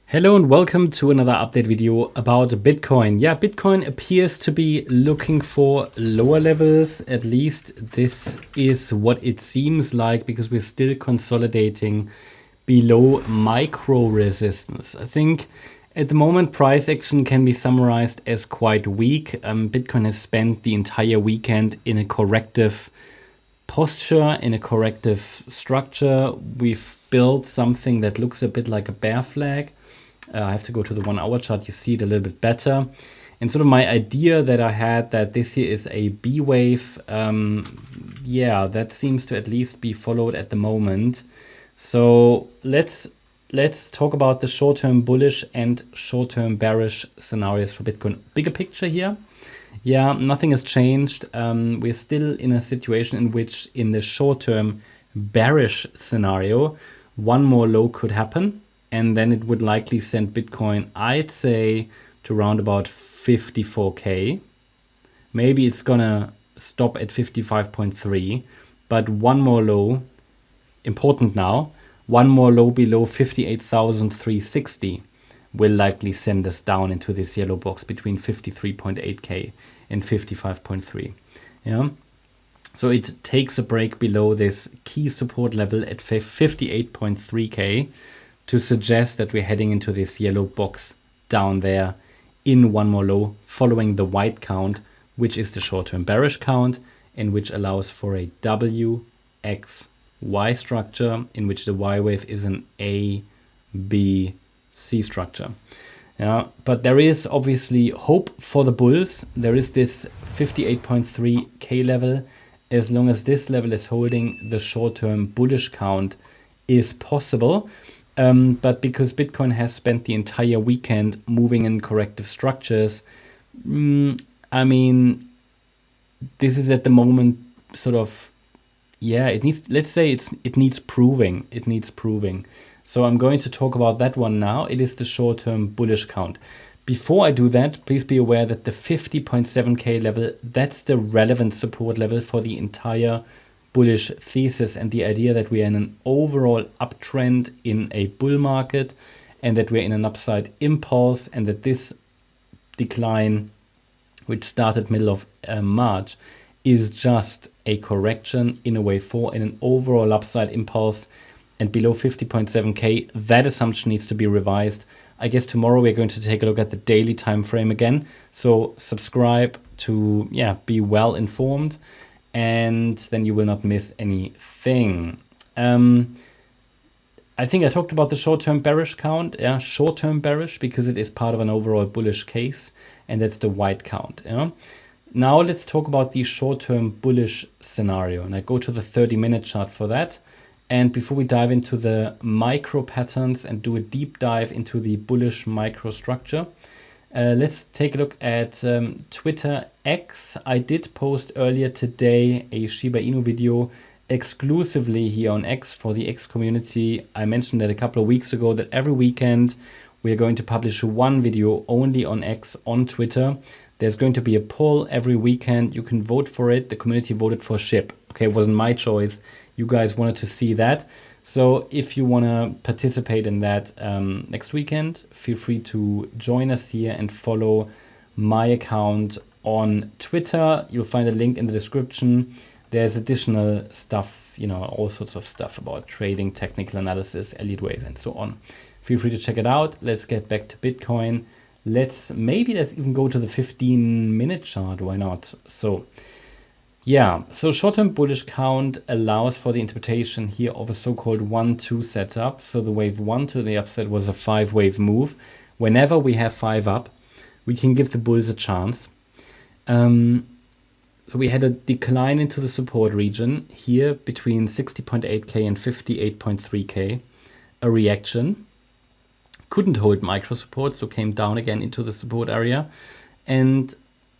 Hello and welcome to another update video about Bitcoin. Yeah, Bitcoin appears to be looking for lower levels. At least this is what it seems like, because we're still consolidating below micro resistance. I think at the moment price action can be summarized as quite weak. Bitcoin has spent the entire weekend in a corrective posture, in a corrective structure. We've built something that looks a bit like a bear flag. I have to go to the 1 hour chart. You see it a little bit better. And sort of my idea that I had that this here is a B wave, yeah, that seems to at least be followed at the moment. So let's talk about the short-term bullish and short-term bearish scenarios for Bitcoin. Bigger picture here. Yeah, nothing has changed. We're still in a situation in which in the short-term bearish scenario, one more low could happen. And then it would likely send Bitcoin, I'd say, to around about 54K. Maybe it's gonna stop at 55.3, but one more low, important now, one more low below 58,360 will likely send us down into this yellow box between 53.8K and 55.3. Yeah. So it takes a break below this key support level at 58.3K. to suggest that we're heading into this yellow box down there in one more low, following the white count, which is the short-term bearish count, and which allows for a W, X, Y structure, in which the Y wave is an A, B, C structure. Yeah, but there is obviously hope for the bulls. There is this 58.3K level. As long as this level is holding, the short-term bullish count is possible. But because Bitcoin has spent the entire weekend moving in corrective structures, I mean, this is at the moment sort of, yeah, it needs, let's say it needs proving. It needs proving. So I'm going to talk about that one now. It is the short-term bullish count. Before I do that, please be aware that the 50.7K level, that's the relevant support level for the entire bullish thesis and the idea that we are in an overall uptrend in a bull market and that we're in an upside impulse, and that this decline, which started middle of March, is just a correction in a wave 4 in an overall upside impulse. And below 50.7K, that assumption needs to be revised. I guess tomorrow we're going to take a look at the daily time frame again. So subscribe to be well informed, and then you will not miss anything. I think I talked about the short-term bearish count. Yeah, short-term bearish because it is part of an overall bullish case, and that's the white count. Yeah. Now let's talk about the short-term bullish scenario, and I go to the 30-minute chart for that. And before we dive into the micro patterns and do a deep dive into the bullish microstructure, let's take a look at Twitter X. I did post earlier today a Shiba Inu video exclusively here on X for the X community. I mentioned that a couple of weeks ago that every weekend we are going to publish one video only on X on Twitter. There's going to be a poll every weekend. You can vote for it. The community voted for SHIB. Okay, it wasn't my choice. You guys wanted to see that. So if you want to participate in that next weekend, feel free to join us here and follow my account on Twitter. You'll find a link in the description. There's additional stuff, you know, all sorts of stuff about trading, technical analysis, Elliott Wave, and so on. Feel free to check it out. Let's get back to Bitcoin. Let's even go to the 15-minute chart. Why not? So yeah, so short-term bullish count allows for the interpretation here of a so-called 1-2 setup. So the wave 1 to the upside was a 5-wave move. Whenever we have 5 up, we can give the bulls a chance. So we had a decline into the support region here between 60.8K and 58.3K, a reaction. Couldn't hold micro support, so came down again into the support area. And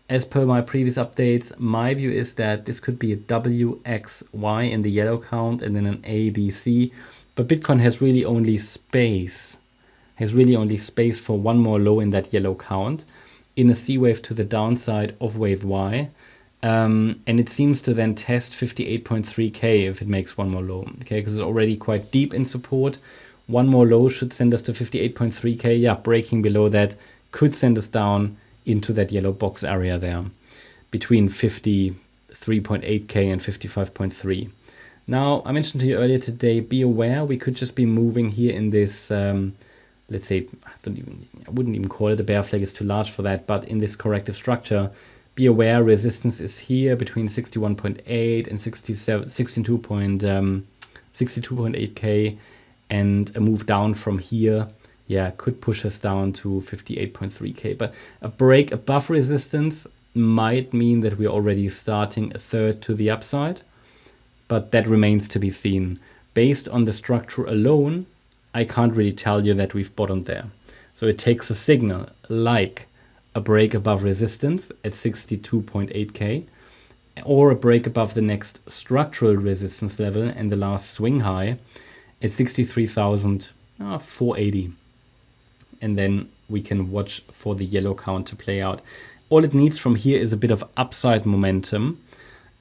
as per my previous updates, my view is that this could be a W, X, Y in the yellow count and then an A, B, C. But Bitcoin has really only space for one more low in that yellow count in a C wave to the downside of wave Y. And it seems to then test 58.3K if it makes one more low, okay, because it's already quite deep in support. One more low should send us to 58.3k. Yeah, breaking below that could send us down into that yellow box area there between 53.8k and 55.3. Now, I mentioned to you earlier today, be aware we could just be moving here in this, let's say, I wouldn't even call it a bear flag, it's too large for that, but in this corrective structure, be aware resistance is here between 61.8 and 62.8k, and a move down from here, yeah, could push us down to 58.3k. But a break above resistance might mean that we're already starting a third to the upside, but that remains to be seen. Based on the structure alone, I can't really tell you that we've bottomed there. So it takes a signal like a break above resistance at 62.8k, or a break above the next structural resistance level and the last swing high at 63,480. And then we can watch for the yellow count to play out. All it needs from here is a bit of upside momentum.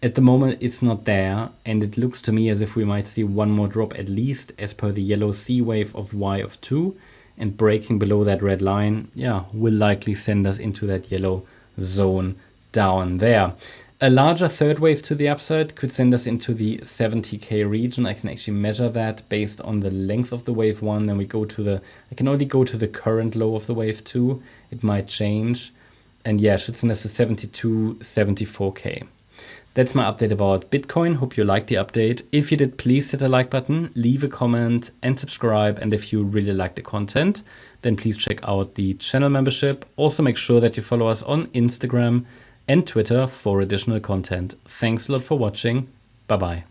At the moment, it's not there, and it looks to me as if we might see one more drop at least as per the yellow C wave of Y of 2, and breaking below that red line, yeah, will likely send us into that yellow zone down there. A larger third wave to the upside could send us into the 70k region. I can actually measure that based on the length of the wave 1. Then we go to the, I can only go to the current low of the wave 2. It might change. And yeah, should send us to 72, 74k. That's my update about Bitcoin. Hope you liked the update. If you did, please hit the like button, leave a comment and subscribe. And if you really like the content, then please check out the channel membership. Also make sure that you follow us on Instagram and Twitter for additional content. Thanks a lot for watching. Bye-bye.